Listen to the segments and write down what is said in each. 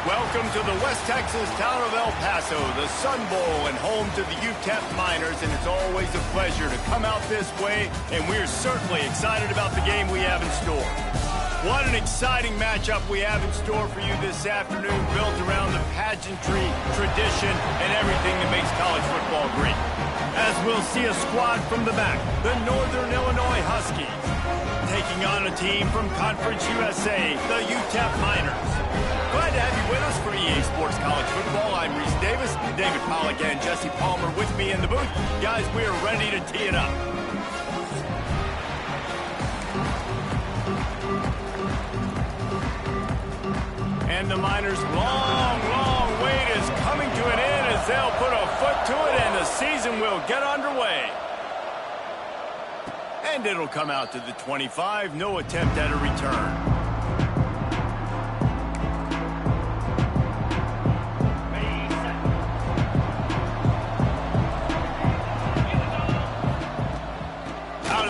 Welcome to the West Texas town of El Paso, the Sun Bowl and home to the UTEP Miners, and it's always a pleasure to come out this way, and we're certainly excited about the game we have in store. What an exciting matchup we have in store for you this afternoon, built around the pageantry, tradition, and everything that makes college football great. As we'll see a squad from the back, the Northern Illinois Huskies, taking on a team from Conference USA, the UTEP Miners. Glad to have you with us for EA Sports College Football. I'm Reese Davis, David Pollack and Jesse Palmer with me in the booth. Guys, we are ready to tee it up. And the Miners' long wait is coming to an end as they'll put a foot to it and the season will get underway. And it'll come out to the 25, no attempt at a return.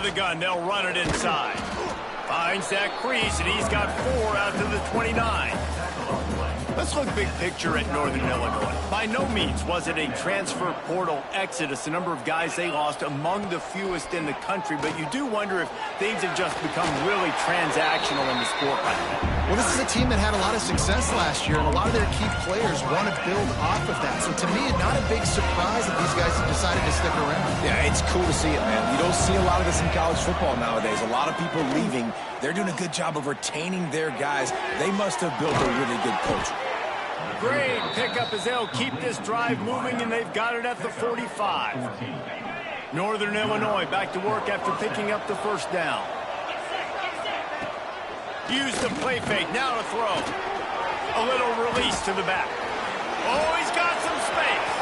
The gun, they'll run it inside. Finds that crease, and he's got 4 out to the 29. Let's look big picture at Northern Illinois. By no means was it a transfer portal exodus, the number of guys they lost among the fewest in the country, but you do wonder if things have just become really transactional in the sport right now. Well, this is a team that had a lot of success last year, and a lot of their key players want to build off of that. So to me, not a big surprise that these guys have decided to stick around. Yeah, it's cool to see it, man. You don't see a lot of this in college football nowadays. A lot of people leaving. They're doing a good job of retaining their guys. They must have built a really good culture. Great pickup as they'll keep this drive moving, and they've got it at the 45. Northern Illinois back to work after picking up the first down. Use the play fake, now to throw. A little release to the back. Oh, he's got some space.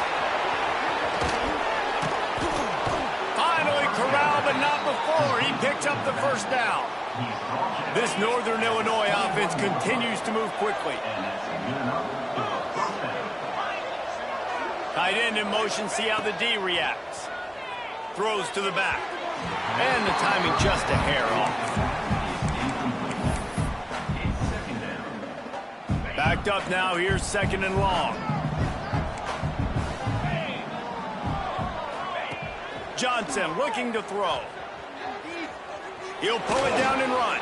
Finally corralled, but not before. He picks up the first down. This Northern Illinois offense continues to move quickly. Tight end in motion, see how the D reacts. Throws to the back. And the timing just a hair off. Backed up now, here's 2nd and long. Johnson looking to throw. He'll pull it down and run.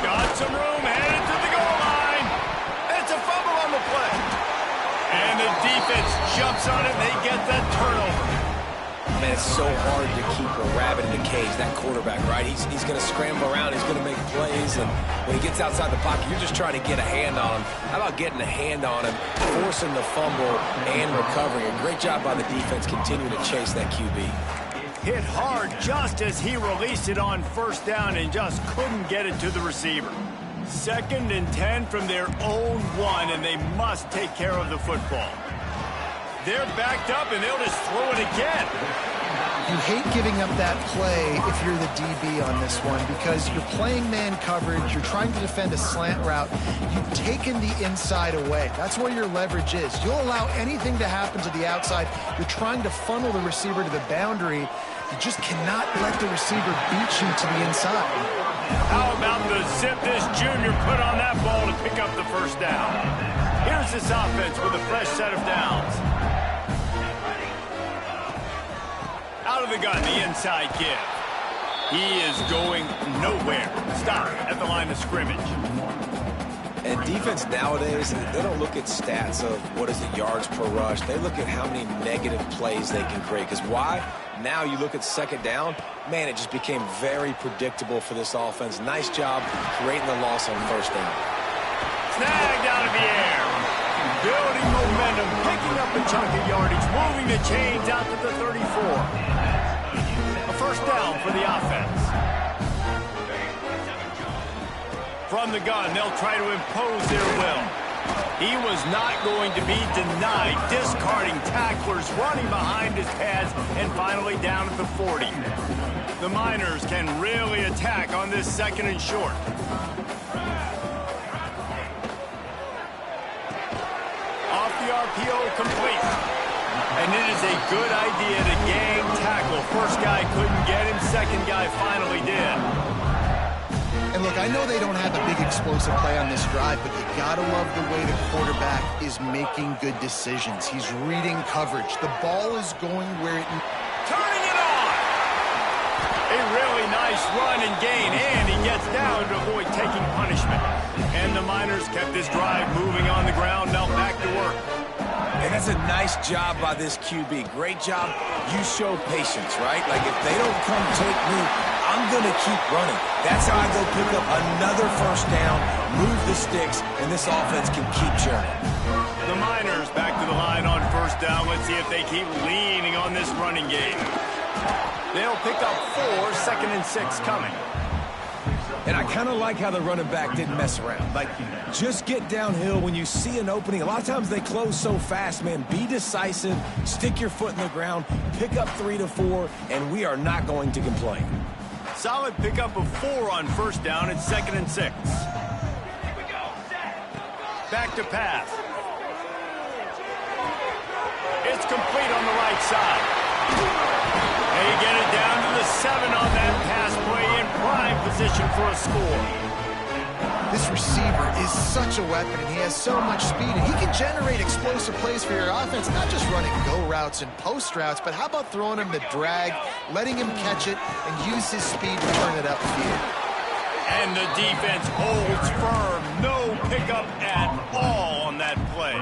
Got some room, headed to the goal line. It's a fumble on the play. And the defense jumps on it, and they get that turnover. Man, it's so hard to keep a rabbit in the cage, that quarterback, right? He's going to scramble around, he's going to make plays, and when he gets outside the pocket, you're just trying to get a hand on him. How about getting a hand on him, forcing the fumble, and recovering? A great job by the defense continuing to chase that QB. Hit hard just as he released it on first down and just couldn't get it to the receiver. 2nd and 10 from their own 1, and they must take care of the football. They're backed up, and they'll just throw it again. You hate giving up that play if you're the DB on this one because you're playing man coverage, you're trying to defend a slant route, you've taken the inside away. That's where your leverage is. You'll allow anything to happen to the outside. You're trying to funnel the receiver to the boundary. You just cannot let the receiver beat you to the inside. How about the zip this junior put on that ball to pick up the first down? Here's this offense with a fresh set of downs. Out of the gun, the inside give. He is going nowhere. Stop at the line of scrimmage. And defense nowadays, they don't look at stats of what is it, yards per rush. They look at how many negative plays they can create. Because why? Now you look at 2nd down, man, it just became very predictable for this offense. Nice job creating the loss on first down. Snagged out of the air. Building momentum, picking up a chunk of yardage, moving the chains out to the 34. A first down for the offense. From the gun, they'll try to impose their will. He was not going to be denied, discarding tacklers, running behind his pads, and finally down at the 40. The Miners can really attack on this 2nd and short. Off the RPO, complete. And it is a good idea to gang tackle. First guy couldn't get him, second guy finally did. And And look, I know they don't have a big explosive play on this drive, but you gotta love the way the quarterback is making good decisions. He's reading coverage. The ball is going where it... Turning it on! A really nice run and gain, and he gets down to avoid taking punishment. And the Miners kept this drive moving on the ground, now back to work. And that's a nice job by this QB. Great job. You show patience, right? Like, if they don't come take me, I'm going to keep running. That's how I go pick up another first down, move the sticks, and this offense can keep churning. The Miners back to the line on first down. Let's see if they keep leaning on this running game. They'll pick up 4, 2nd and 6 coming. And I kind of like how the running back didn't mess around. Like, just get downhill when you see an opening. A lot of times they close so fast, man. Be decisive, stick your foot in the ground, pick up 3 to 4, and we are not going to complain. Solid pickup of 4 on first down at 2nd and 6. Back to pass. It's complete on the right side. They get it down to the 7 on that pass play, in prime position for a score. This receiver is such a weapon, and he has so much speed, and he can generate explosive plays for your offense, not just running go routes and post routes, but how about throwing him the drag, letting him catch it, and use his speed to turn it upfield. And the defense holds firm. No pickup at all on that play.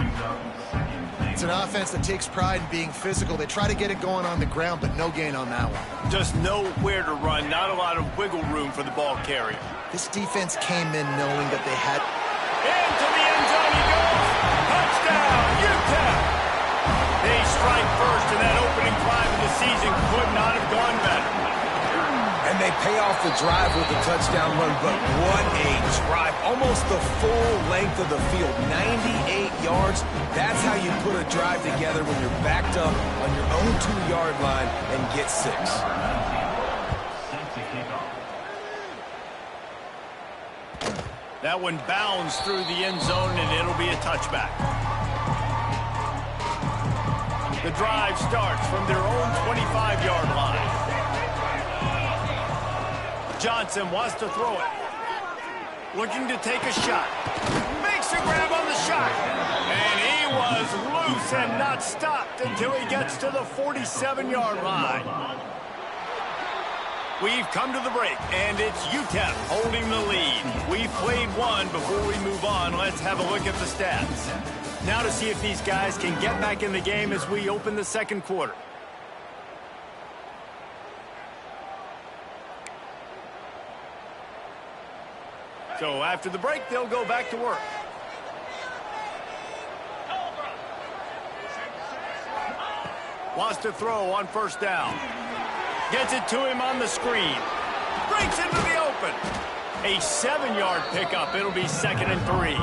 It's an offense that takes pride in being physical. They try to get it going on the ground, but no gain on that one. Just nowhere to run, not a lot of wiggle room for the ball carrier. This defense came in knowing that they had... Into the end zone he goes. Touchdown, UTEP. They strike first, and that opening drive of the season could not have gone better. And they pay off the drive with the touchdown run, but what a drive. Almost the full length of the field, 98 yards. That's how you put a drive together when you're backed up on your own 2-yard line and get 6. That one bounds through the end zone, and it'll be a touchback. The drive starts from their own 25-yard line. Johnson wants to throw it. Looking to take a shot. Makes a grab on the shot. And he was loose and not stopped until he gets to the 47-yard line. We've come to the break, and it's UTEP holding the lead. We've played one. Before we move on, let's have a look at the stats. Now to see if these guys can get back in the game as we open the second quarter. So after the break, they'll go back to work. Wants to throw on first down. Gets it to him on the screen. Breaks into the open. A 7-yard pickup. It'll be 2nd and 3.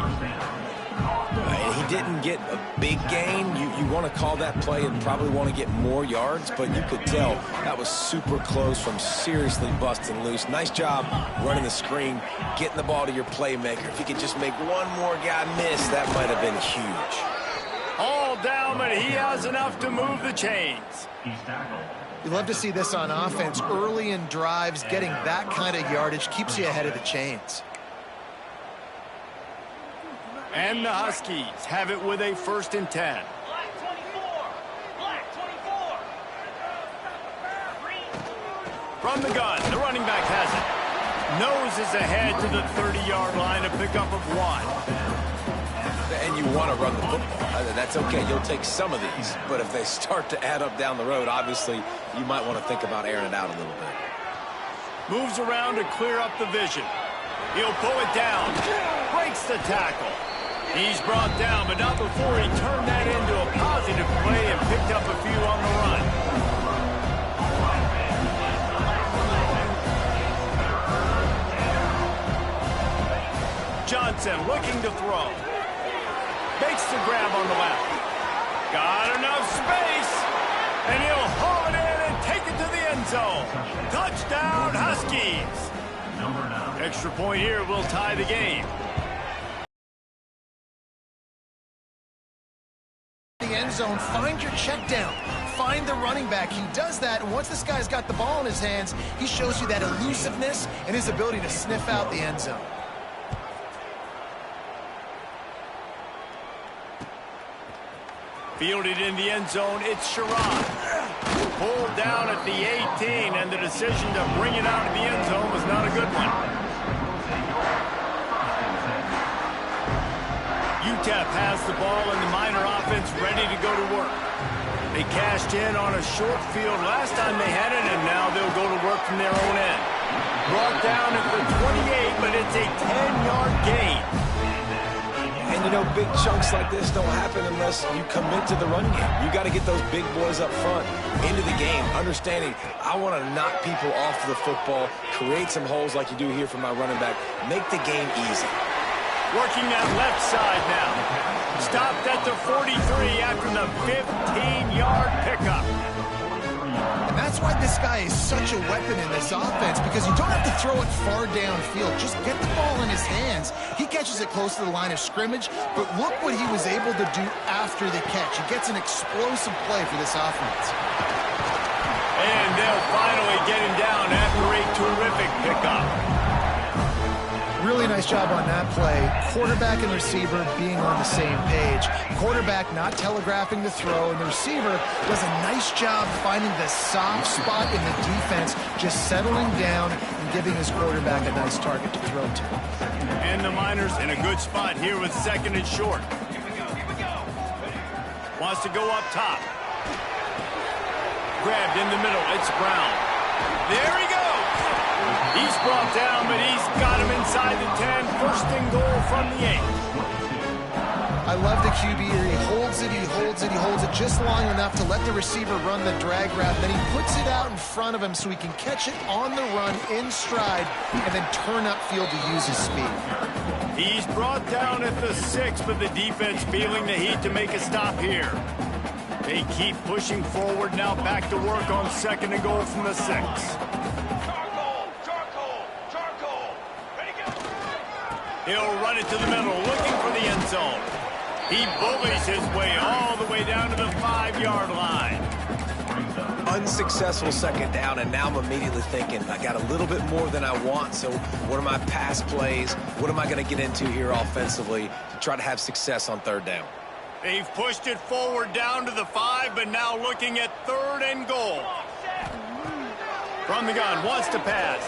He didn't get a big gain. You want to call that play and probably want to get more yards, but you could tell that was super close from seriously busting loose. Nice job running the screen, getting the ball to your playmaker. If he could just make one more guy miss, that might have been huge. All down, but he has enough to move the chains. You love to see this on offense. Early in drives, getting that kind of yardage keeps you ahead of the chains. And the Huskies have it with a 1st and 10. From the gun, the running back has it. Noses ahead to the 30-yard line, a pickup of 1. And you want to run the football. That's okay. You'll take some of these. But if they start to add up down the road, obviously, you might want to think about airing it out a little bit. Moves around to clear up the vision. He'll pull it down. Breaks the tackle. He's brought down, but not before he turned that into a positive play and picked up a few on the run. Johnson looking to throw. Makes the grab on the left. Got enough space, and he'll haul it in and take it to the end zone. Touchdown, Huskies. Extra point here will tie the game. The end zone, find your check down. find the running back. He does that, and once this guy's got the ball in his hands, he shows you that elusiveness and his ability to sniff out the end zone. Fielded in the end zone, it's Sherrod. Pulled down at the 18, and the decision to bring it out of the end zone was not a good one. UTEP has the ball, and the Miner offense ready to go to work. They cashed in on a short field last time they had it, and now they'll go to work from their own end. Brought down at the 28, but it's a 10-yard gain. And, you know, big chunks like this don't happen unless you commit to the run game. You got to get those big boys up front into the game, understanding I want to knock people off the football, create some holes like you do here for my running back, make the game easy. Working that left side now. Stopped at the 43 after the 15-yard pickup. And that's why this guy is such a weapon in this offense, because you don't have to throw it far downfield. Just get the ball in his hands. He catches it close to the line of scrimmage, but look what he was able to do after the catch. He gets an explosive play for this offense. And they'll finally get him down after a terrific pickup. Really nice job on that play. Quarterback and receiver being on the same page. Quarterback not telegraphing the throw, and the receiver does a nice job finding the soft spot in the defense, just settling down and giving his quarterback a nice target to throw to. And the Miners in a good spot here with second and short. Wants to go up top. Grabbed in the middle. It's Brown. There he goes. He's brought down, but he's got him inside the 10. First and goal from the 8. I love the QB here. He holds it, he holds it, he holds it just long enough to let the receiver run the drag route. Then he puts it out in front of him so he can catch it on the run in stride and then turn upfield to use his speed. He's brought down at the 6, but the defense feeling the heat to make a stop here. They keep pushing forward now, back to work on second and goal from the 6. He'll run it to the middle, looking for the end zone. He bullies his way all the way down to the 5-yard line. Unsuccessful second down, and now I'm immediately thinking, I got a little bit more than I want, so what are my pass plays? What am I going to get into here offensively to try to have success on third down? They've pushed it forward down to the 5, but now looking at third and goal. From the gun, wants to pass.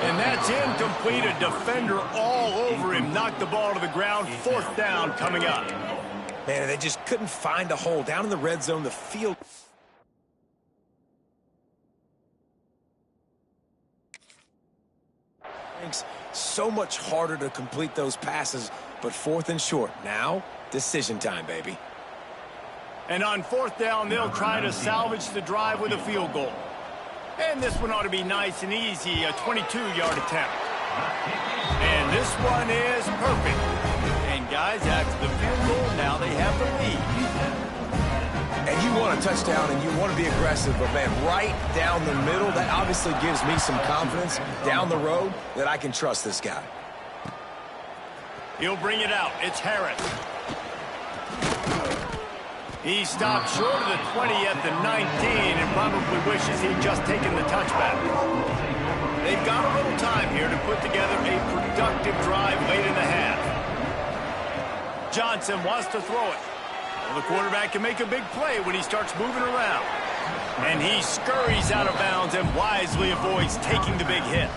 And that's incomplete. A defender all over him. Knocked the ball to the ground. Fourth down coming up. Man, they just couldn't find a hole. Down in the red zone, the field. It's so much harder to complete those passes, but fourth and short. Now, decision time, baby. And on fourth down, they'll try to salvage the drive with a field goal. And this one ought to be nice and easy, a 22-yard attempt. And this one is perfect. And guys, after the field goal, now they have the lead. And you want a touchdown and you want to be aggressive, but man, right down the middle, that obviously gives me some confidence down the road that I can trust this guy. He'll bring it out. It's Harris. He stopped short of the 20 at the 19 and probably wishes he'd just taken the touchback. They've got a little time here to put together a productive drive late in the half. Johnson wants to throw it. Well, the quarterback can make a big play when he starts moving around. And he scurries out of bounds and wisely avoids taking the big hit.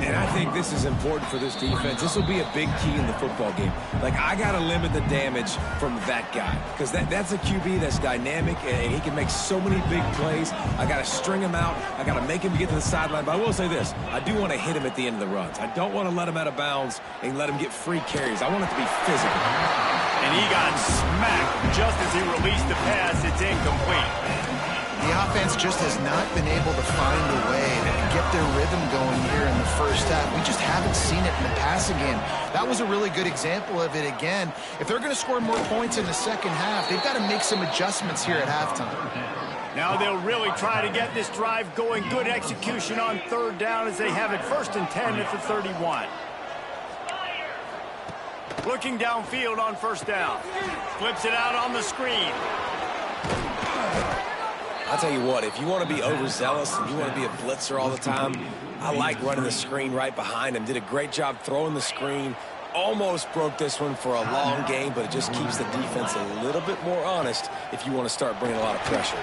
And I think this is important for this defense. This will be a big key in the football game. Like, I got to limit the damage from that guy because that's a QB that's dynamic, and he can make so many big plays. I got to string him out. I got to make him get to the sideline. But I will say this. I do want to hit him at the end of the runs. I don't want to let him out of bounds and let him get free carries. I want it to be physical. And he got smacked just as he released the pass. It's incomplete. The offense just has not been able to find a way to get their rhythm going here in the first half. We just haven't seen it in the passing game. That was a really good example of it again. If they're going to score more points in the second half, they've got to make some adjustments here at halftime. Now they'll really try to get this drive going. Good execution on third down as they have it first and 10 at the 31. Looking downfield on first down. Flips it out on the screen. I'll tell you what, if you want to be overzealous and you want to be a blitzer all the time, I like running the screen right behind him. Did a great job throwing the screen. Almost broke this one for a long game, but it just keeps the defense a little bit more honest if you want to start bringing a lot of pressure.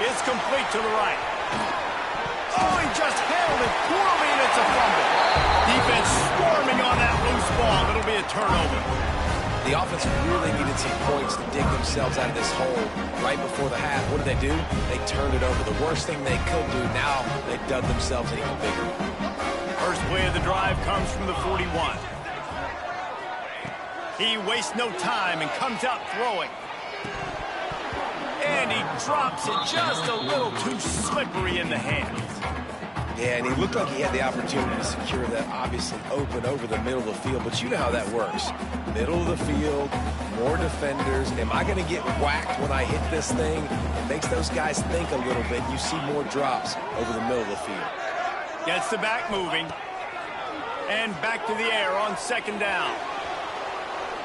It's complete to the right. Oh, he just handled it poorly, and it's a fumble. Defense swarming on that loose ball. It'll be a turnover. The offense really needed some points to dig themselves out of this hole right before the half. What did they do? They turned it over. The worst thing they could do, now they dug themselves in even bigger. First play of the drive comes from the 41. He wastes no time and comes out throwing. And he drops it just a little too slippery in the hands. Yeah, and he looked like he had the opportunity to secure that obviously open over the middle of the field, but you know how that works. Middle of the field, more defenders. Am I going to get whacked when I hit this thing? It makes those guys think a little bit. You see more drops over the middle of the field. Gets the back moving. And back to the air on second down.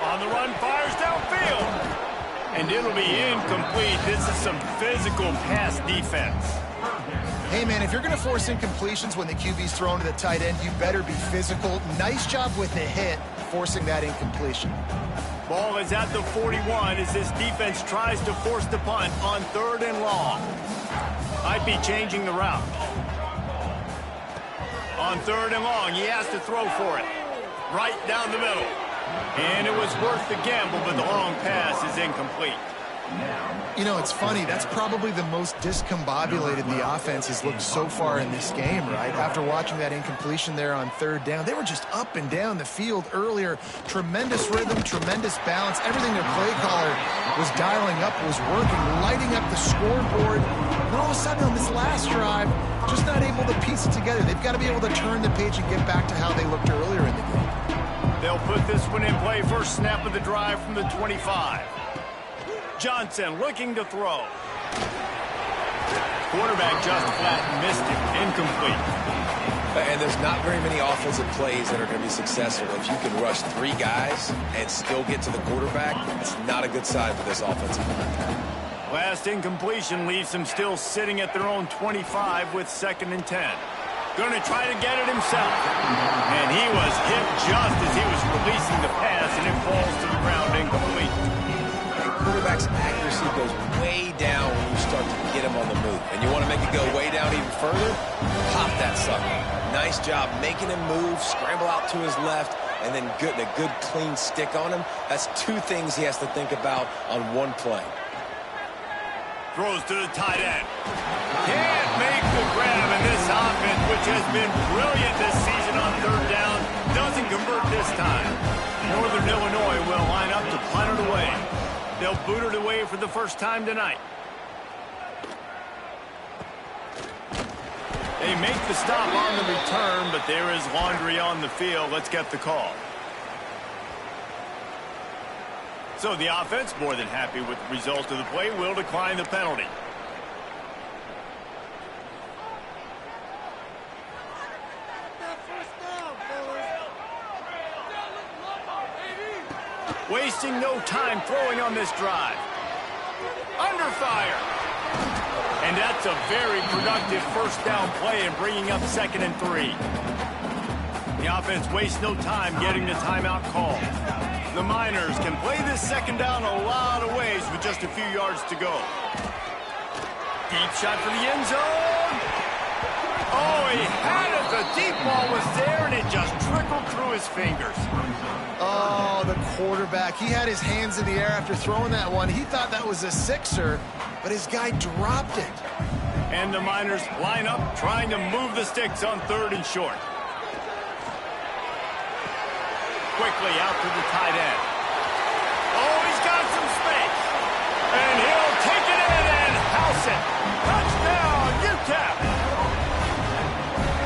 On the run, fires downfield. And it'll be incomplete. This is some physical pass defense. Hey, man, if you're going to force incompletions when the QB's thrown to the tight end, you better be physical. Nice job with the hit, forcing that incompletion. Ball is at the 41 as this defense tries to force the punt on 3rd and long. Might be changing the route. On 3rd and long, he has to throw for it. Right down the middle. And it was worth the gamble, but the long pass is incomplete. You know, it's funny. That's probably the most discombobulated the offense has looked so far in this game, right? After watching that incompletion there on 3rd down, they were just up and down the field earlier. Tremendous rhythm, tremendous balance. Everything their play caller was dialing up was working, lighting up the scoreboard. And all of a sudden on this last drive, just not able to piece it together. They've got to be able to turn the page and get back to how they looked earlier in the game. They'll put this one in play. First snap of the drive from the 25. Johnson looking to throw. Quarterback just flat missed it. Incomplete. And there's not very many offensive plays that are going to be successful. If you can rush 3 guys and still get to the quarterback, it's not a good sign for this offensive line. Last incompletion leaves them still sitting at their own 25 with 2nd and 10. Going to try to get it himself. And he was hit just as he was releasing the pass, and it falls to the ground incomplete. Quarterback's accuracy goes way down when you start to get him on the move. And you want to make it go way down even further? Pop that sucker. Nice job making him move, scramble out to his left, and then getting a good clean stick on him. That's 2 things he has to think about on one play. Throws to the tight end. Can't make the grab, and this offense, which has been brilliant this season on 3rd down, doesn't convert this time. Northern Illinois will line up to punt it away. They'll boot it away for the first time tonight. They make the stop on the return, but there is laundry on the field. Let's get the call. So the offense, more than happy with the result of the play, will decline the penalty. Wasting no time throwing on this drive. Under fire. And that's a very productive first down play and bringing up 2nd and 3. The offense wastes no time getting the timeout call. The Miners can play this 2nd down a lot of ways with just a few yards to go. Deep shot for the end zone. Oh, he had it. The deep ball was there, and it just trickled through his fingers. Oh, the quarterback. He had his hands in the air after throwing that one. He thought that was a 6er, but his guy dropped it. And the Miners line up, trying to move the sticks on 3rd and short. Quickly out to the tight end. Oh, he's got some space. And he'll take it in and house it. Touchdown, UTEP.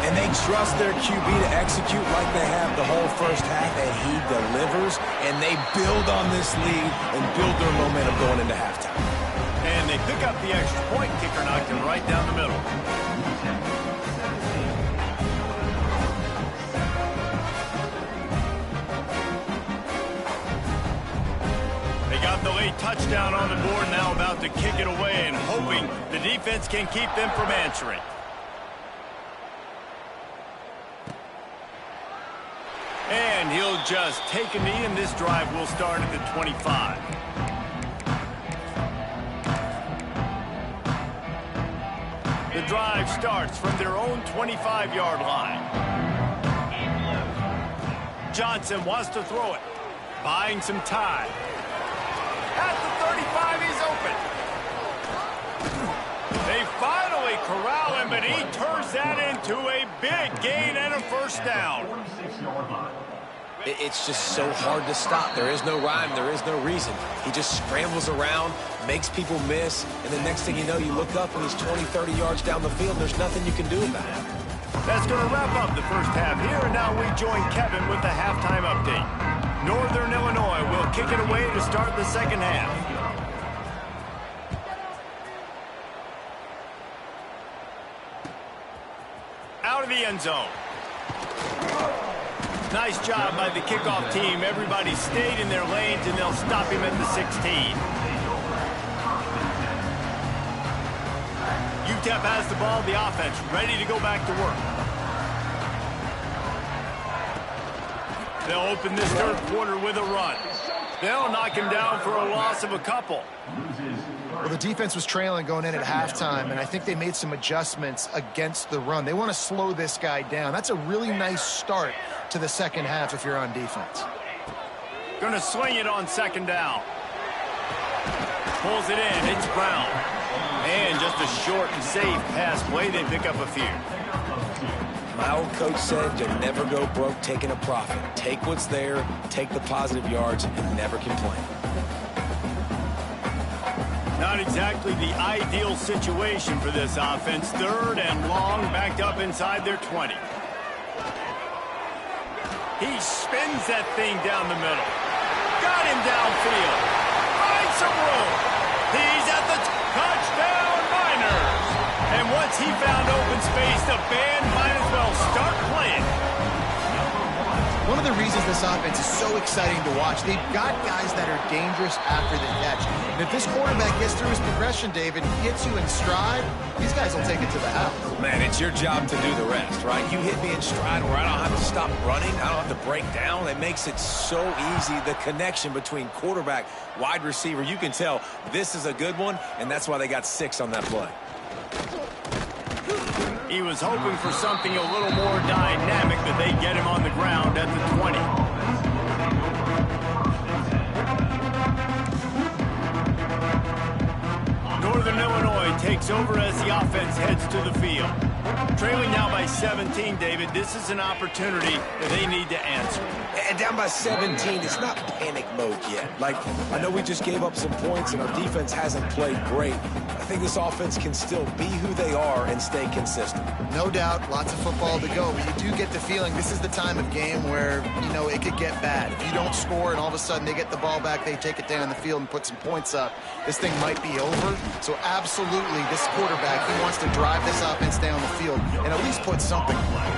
And they trust their QB to execute like they have the whole first half, and he delivers, and they build on this lead and build their momentum going into halftime. And they pick up the extra point. Kicker knocked him right down the middle. runaway touchdown on the board, now about to kick it away and hoping the defense can keep them from answering. And he'll just take a knee, and this drive will start at the 25. The drive starts from their own 25-yard line. Johnson wants to throw it, buying some time. At the 35, he's open. They finally corral him, but he turns that into a big gain and a first down. It's just so hard to stop. There is no rhyme. There is no reason. He just scrambles around, makes people miss, and the next thing you know, you look up and he's 20, 30 yards down the field. There's nothing you can do about it. That's going to wrap up the first half here, and now we join Kevin with the halftime update. Northern Illinois will kick it away to start the second half. Out of the end zone. Nice job by the kickoff team. Everybody stayed in their lanes, and they'll stop him at the 16. UTEP has the ball, the offense ready to go back to work. They'll open this third quarter with a run. They'll knock him down for a loss of a couple. Well, the defense was trailing going in at halftime, and I think they made some adjustments against the run. They want to slow this guy down. That's a really nice start to the second half if you're on defense. Going to swing it on second down. Pulls it in. It's Brown. And just a short and safe pass play. They pick up a few. My old coach said you'll never go broke taking a profit. Take what's there, take the positive yards, and never complain. Not exactly the ideal situation for this offense. Third and long, backed up inside their 20. He spins that thing down the middle. Got him downfield. Finds some room. He's at the touchdown Miners. And once he found open space, the band might as well start playing. One of the reasons this offense is so exciting to watch, they've got guys that are dangerous after the catch. And if this quarterback gets through his progression, David, and gets you in stride, these guys will take it to the house. Man, it's your job to do the rest, right? You hit me in stride where I don't have to stop running. I don't have to break down. It makes it so easy. The connection between quarterback, wide receiver, you can tell this is a good one, and that's why they got 6 on that play. He was hoping for something a little more dynamic, but they get him on the ground at the 20. Northern Illinois takes over as the offense heads to the field. Trailing now by 17, David. This is an opportunity that they need to answer. And down by 17, it's not panic mode yet. Like, I know we just gave up some points and our defense hasn't played great. I think this offense can still be who they are and stay consistent. No doubt, lots of football to go, but you do get the feeling this is the time of game where, you know, it could get bad. If you don't score and all of a sudden they get the ball back, they take it down the field and put some points up, this thing might be over. So absolutely, this quarterback, he wants to drive this offense down the field and at least put something away.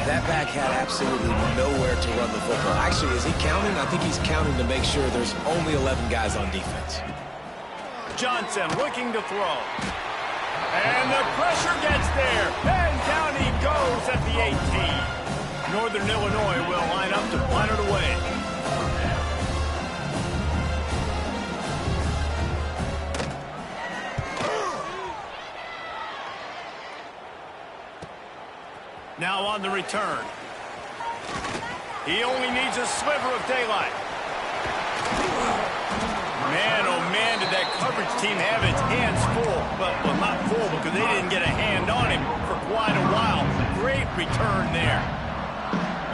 That back had absolutely nowhere to run the football. Actually, is he counting? I think he's counting to make sure there's only 11 guys on defense. Johnson looking to throw. And the pressure gets there. And down he goes at the 18. Northern Illinois will line up to punt it away. Now on the return. He only needs a sliver of daylight. Man, oh man, did that coverage team have its hands full. Well, not full because they didn't get a hand on him for quite a while. Great return there.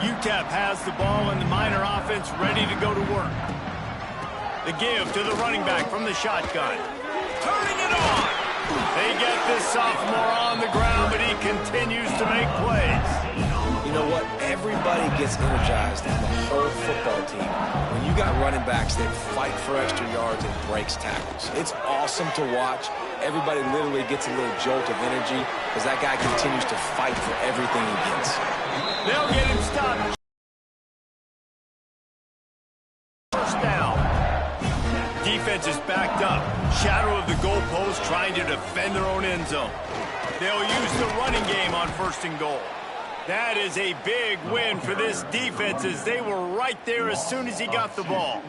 UTEP has the ball and the Miner offense ready to go to work. The give to the running back from the shotgun. Turning it on. They get this sophomore on the ground, but he continues to make plays. You know what? Everybody gets energized in the whole football team. When you got running backs that fight for extra yards and breaks tackles. It's awesome to watch. Everybody literally gets a little jolt of energy as that guy continues to fight for everything he gets. They'll get him stopped. First down. defense is backed up. Shadow of the goalpost trying to defend their own end zone. They'll use the running game on 1st and goal. That is a big win for this defense as they were right there as soon as he got the ball.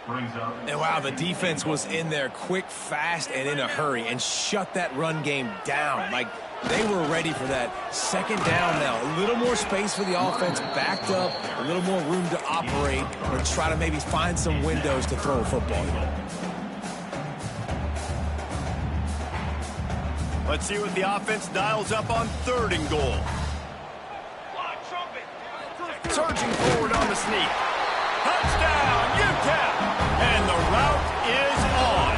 And wow, the defense was in there quick, fast, and in a hurry and shut that run game down. Like, they were ready for that. 2nd down now. A little more space for the offense, backed up, a little more room to operate or try to maybe find some windows to throw a football. Let's see what the offense dials up on 3rd and goal. Surging forward on the sneak. Touchdown, UTEP! And the route is on.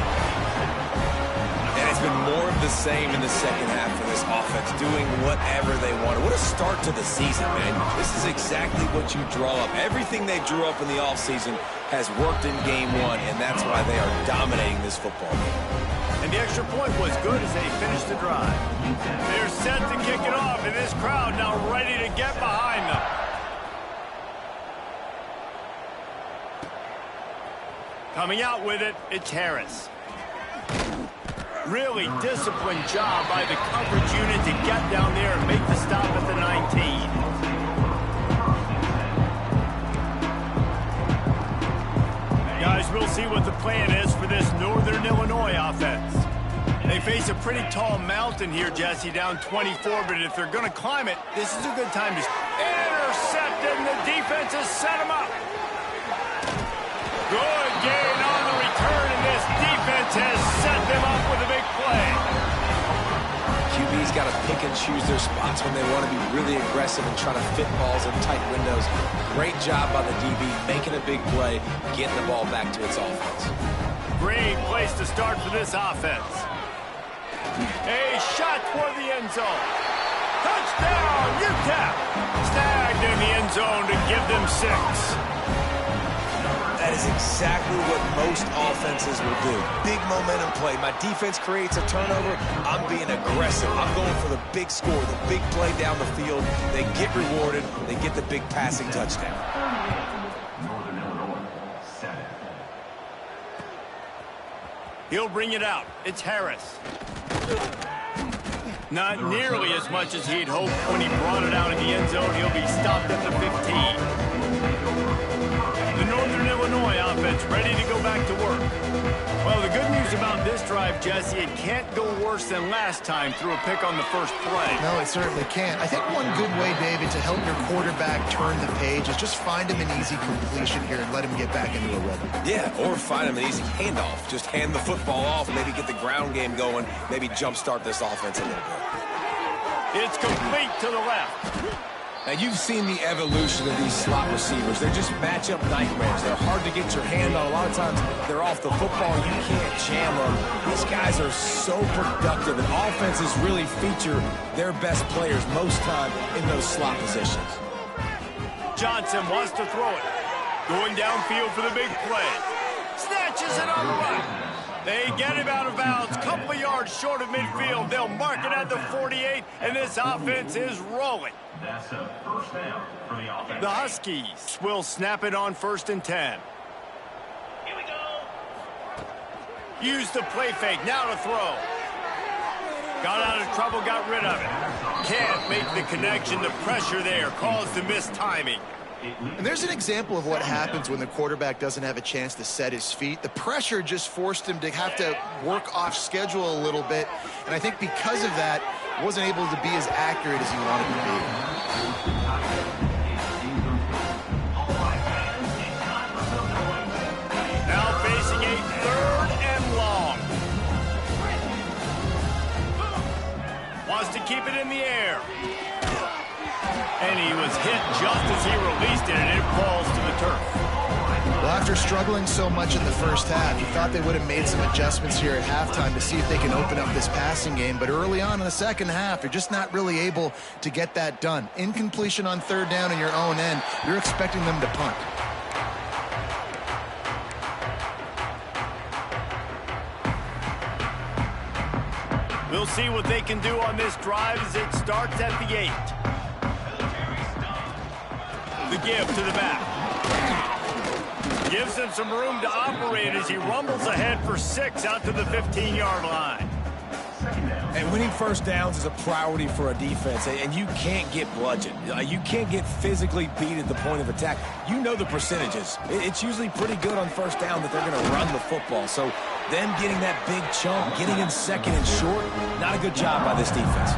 And it's been more of the same in the 2nd half for this offense, doing whatever they wanted. What a start to the season, man. This is exactly what you draw up. Everything they drew up in the offseason has worked in game 1, and that's why they are dominating this football game. And the extra point was good as they finished the drive. They're set to kick it off, and this crowd now ready to get behind them. Coming out with it, it's Harris. Really disciplined job by the coverage unit to get down there and make the stop at the 19. Guys, we'll see what the plan is for this Northern Illinois offense. They face a pretty tall mountain here, Jesse, down 24, but if they're going to climb it, this is a good time to intercept, and the defense has set them up. Good gain on the return, and this defense has set them up with a big play. QB's got to pick and choose their spots when they want to be really aggressive and try to fit balls in tight windows. Great job by the DB, making a big play, getting the ball back to its offense. Great place to start for this offense. A shot toward the end zone. Touchdown, UTEP! Snagged in the end zone to give them 6. That is exactly what most offenses will do. Big momentum play. My defense creates a turnover. I'm being aggressive. I'm going for the big score, the big play down the field. They get rewarded. They get the big passing touchdown. He'll bring it out. It's Harris. Not nearly as much as he'd hoped when he brought it out in the end zone. He'll be stopped at the 15. The Northern Illinois offense ready to go back to work. Well, the good news about this drive, Jesse, it can't go worse than last time through a pick on the first play. No, it certainly can't. I think one good way, David, to help your quarterback turn the page is just find him an easy completion here and let him get back into a rhythm. Yeah, or find him an easy handoff. Just hand the football off, maybe get the ground game going, maybe jumpstart this offense a little bit. It's complete to the left. Now, you've seen the evolution of these slot receivers. They're just matchup nightmares. They're hard to get your hand on. A lot of times, they're off the football. You can't jam them. These guys are so productive, and offenses really feature their best players most time in those slot positions. Johnson wants to throw it. Going downfield for the big play. Snatches it on the run. They get him out of bounds, couple of yards short of midfield. They'll mark it at the 48, and this offense is rolling. That's a first down for the offense. The Huskies will snap it on 1st and 10. Here we go. Use the play fake, now to throw. Got out of trouble, got rid of it. Can't make the connection. The pressure there caused the missed timing. And there's an example of what happens when the quarterback doesn't have a chance to set his feet. The pressure just forced him to have to work off schedule a little bit. And I think because of that, wasn't able to be as accurate as he wanted to be. Now facing a 3rd and long. Wants to keep it in the air. And he was hit just as he released it, and it falls to the turf. Well, after struggling so much in the first half, you thought they would have made some adjustments here at halftime to see if they can open up this passing game. But early on in the second half, you're just not really able to get that done. Incompletion on 3rd down in your own end, you're expecting them to punt. We'll see what they can do on this drive as it starts at the 8. The give to the back. Gives him some room to operate as he rumbles ahead for 6 out to the 15-yard line. And winning first downs is a priority for a defense, and you can't get bludgeoned. You can't get physically beat at the point of attack. You know the percentages. It's usually pretty good on first down that they're going to run the football. So them getting that big chunk, getting in second and short, not a good job by this defense.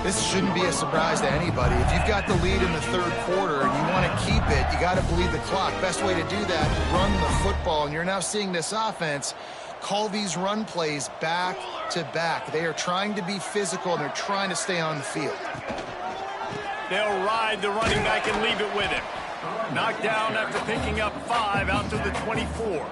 This shouldn't be a surprise to anybody. If you've got the lead in the third quarter and you want to keep it, you got to bleed the clock. Best way to do that, run the football. And you're now seeing this offense call these run plays back to back. They are trying to be physical, and they're trying to stay on the field. They'll ride the running back and leave it with him. Knocked down after picking up 5 out to the 24.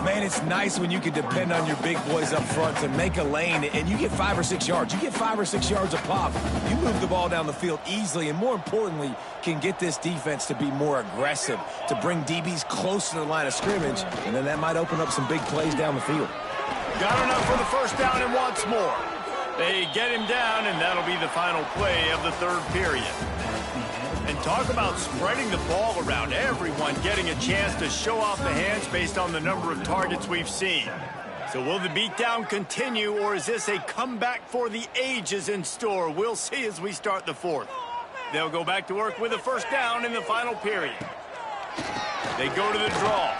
Man, it's nice when you can depend on your big boys up front to make a lane, and you get 5 or 6 yards. You get 5 or 6 yards a pop. You move the ball down the field easily, and more importantly, can get this defense to be more aggressive, to bring DBs close to the line of scrimmage, and then that might open up some big plays down the field. Got enough for the first down and wants more. They get him down, and that'll be the final play of the third period. And talk about spreading the ball around, everyone getting a chance to show off the hands based on the number of targets we've seen. So will the beatdown continue, or is this a comeback for the ages in store? We'll see as we start the fourth. They'll go back to work with a first down in the final period. They go to the draw.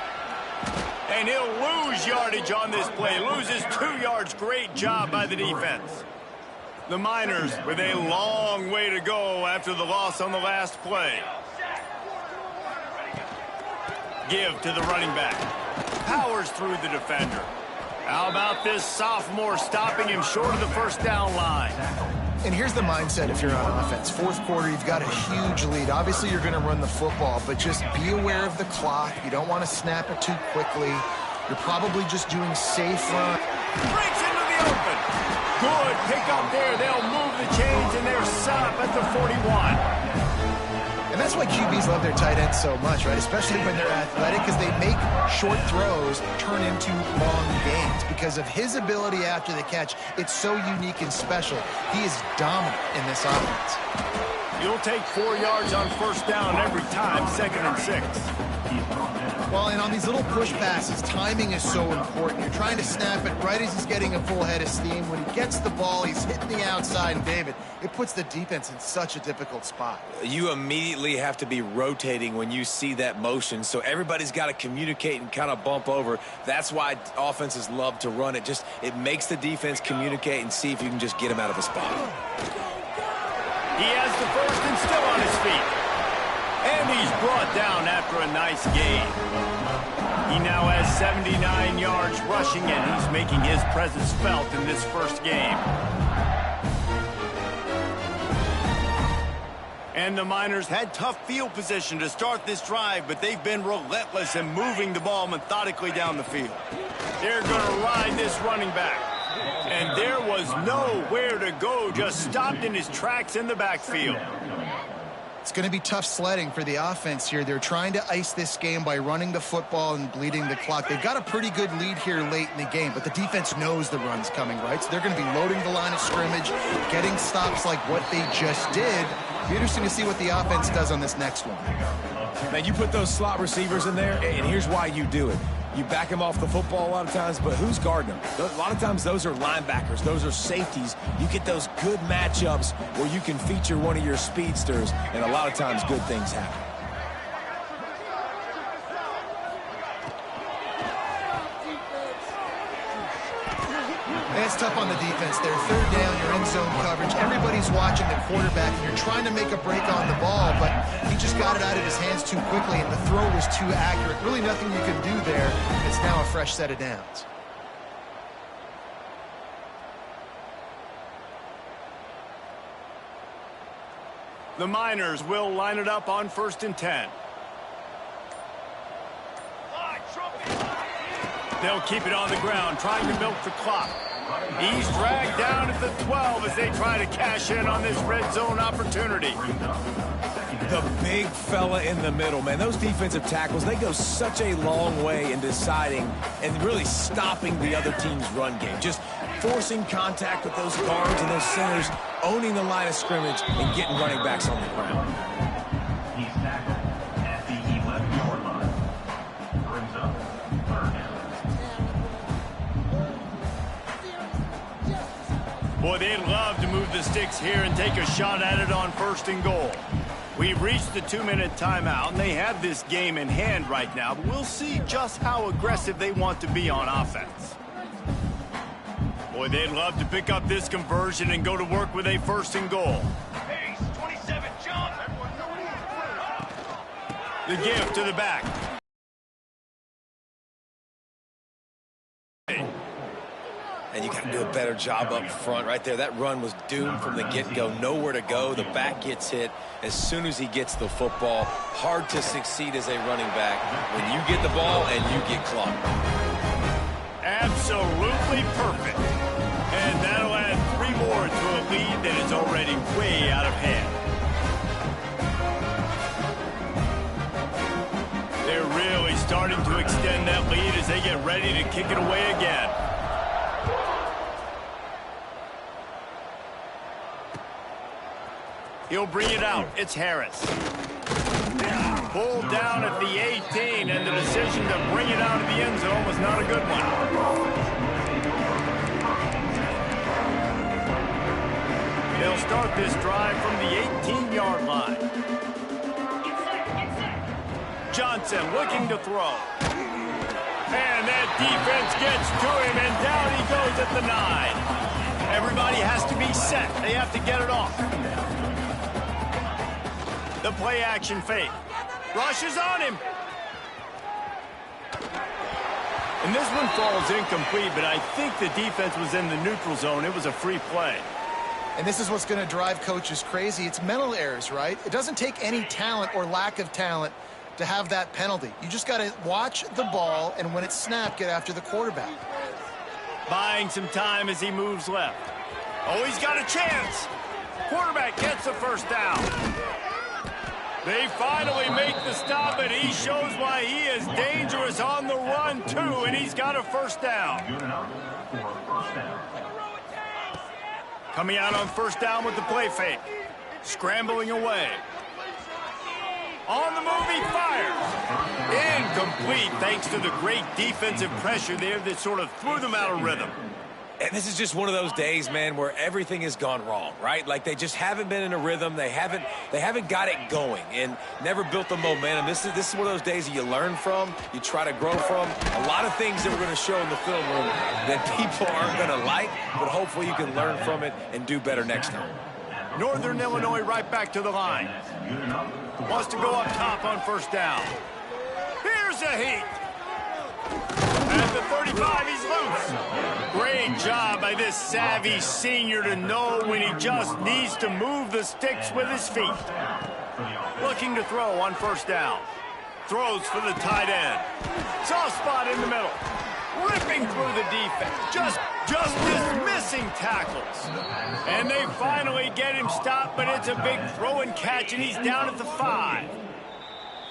And he'll lose yardage on this play. Loses 2 yards. Great job by the defense. The Miners with a long way to go after the loss on the last play. Give to the running back. Powers through the defender. How about this sophomore stopping him short of the first down line? And here's the mindset if you're on offense. Fourth quarter, you've got a huge lead. Obviously, you're going to run the football, but just be aware of the clock. You don't want to snap it too quickly. You're probably just doing safe run. Breaks into the open. Good pick up there. They'll move the chains, and they're set up at the 41. And that's why QBs love their tight ends so much, right? Especially when they're athletic, because they make short throws turn into long gains. Because of his ability after the catch, it's so unique and special. He is dominant in this offense. You'll take 4 yards on first down every time, 2nd and 6. Well, and on these little push passes, timing is so important. You're trying to snap it right as he's getting a full head of steam. When he gets the ball, he's hitting the outside, and David, it puts the defense in such a difficult spot. You immediately have to be rotating when you see that motion, so everybody's got to communicate and kind of bump over. That's why offenses love to run it. It makes the defense communicate and see if you can just get him out of a spot. He has the first and still on his feet. And he's brought down after a nice gain. He now has 79 yards rushing, and he's making his presence felt in this first game. And the Miners had tough field position to start this drive, but they've been relentless in moving the ball methodically down the field. They're going to ride this running back. And there was nowhere to go, just stopped in his tracks in the backfield. It's going to be tough sledding for the offense here. They're trying to ice this game by running the football and bleeding the clock. They've got a pretty good lead here late in the game, but the defense knows the run's coming, right? So they're going to be loading the line of scrimmage, getting stops like what they just did. It'll be interesting to see what the offense does on this next one. Man, you put those slot receivers in there, and here's why you do it. You back them off the football a lot of times, but who's guarding them? A lot of times those are linebackers. Those are safeties. You get those good matchups where you can feature one of your speedsters, and a lot of times good things happen. And it's tough on the defense there. Third down, you're in zone coverage. Everybody's watching the quarterback, and you're trying to make a break on the ball, but he just got it out of his hands too quickly, and the throw was too accurate. Really nothing you can do there. It's now a fresh set of downs. The Miners will line it up on 1st and 10. They'll keep it on the ground, trying to milk the clock. He's dragged down at the 12 as they try to cash in on this red zone opportunity. The big fella in the middle, man. Those defensive tackles, they go such a long way in deciding and really stopping the other team's run game. Just forcing contact with those guards and those centers, owning the line of scrimmage, and getting running backs on the ground. He's tackled at the 11-yard line. move the sticks here and take a shot at it on 1st and goal. We've reached the 2-minute timeout, and they have this game in hand right now, but we'll see just how aggressive they want to be on offense. Boy, they'd love to pick up this conversion and go to work with a 1st and goal. Pace, 27, jump. The gift to the back. And you got to do a better job up front right there. That run was doomed from the get-go. Nowhere to go. The back gets hit as soon as he gets the football. Hard to succeed as a running back when you get the ball and you get clocked. Absolutely perfect. And that'll add 3 more to a lead that is already way out of hand. They're really starting to extend that lead as they get ready to kick it away again. He'll bring it out. It's Harris. Pulled down at the 18, and the decision to bring it out of the end zone was not a good one. They'll start this drive from the 18-yard line. Johnson looking to throw. And that defense gets to him, and down he goes at the 9. Everybody has to be set. They have to get it off. The play action fake. Rush is on him. And this one falls incomplete, but I think the defense was in the neutral zone. It was a free play. And this is what's going to drive coaches crazy. It's mental errors, right? It doesn't take any talent or lack of talent to have that penalty. You just got to watch the ball, and when it's snapped, get after the quarterback. Buying some time as he moves left. Oh, he's got a chance. Quarterback gets the 1st down. They finally make the stop, and he shows why he is dangerous on the run, too, and he's got a 1st down. Coming out on 1st down with the play fake. Scrambling away. On the move, he fires. Incomplete, thanks to the great defensive pressure there that sort of threw them out of rhythm. And this is just one of those days, man, where everything has gone wrong, right? Like they just haven't been in a rhythm. They haven't got it going and never built the momentum. This is one of those days that you learn from, you try to grow from. A lot of things that we're going to show in the film room that people aren't going to like, but hopefully you can learn from it and do better next time. Northern Illinois right back to the line. Wants to go up top on 1st down. Here's a heat. At the 35, he's loose. Great job by this savvy senior to know when he just needs to move the sticks with his feet. Looking to throw on 1st down. Throws for the tight end. Soft spot in the middle. Ripping through the defense. Just dismissing tackles. And they finally get him stopped, but it's a big throw and catch, and he's down at the 5.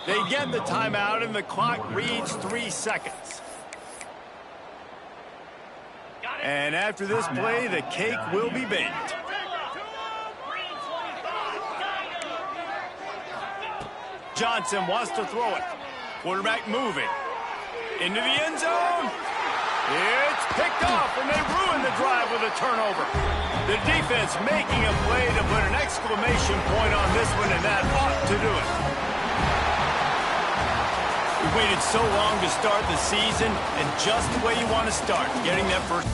They get the timeout, and the clock reads 3 seconds. And after this play, the cake will be baked. Johnson wants to throw it. Quarterback moving. Into the end zone. It's picked off, and they ruin the drive with a turnover. The defense making a play to put an exclamation point on this one, and that ought to do it. We waited so long to start the season, and just the way you want to start, getting that first...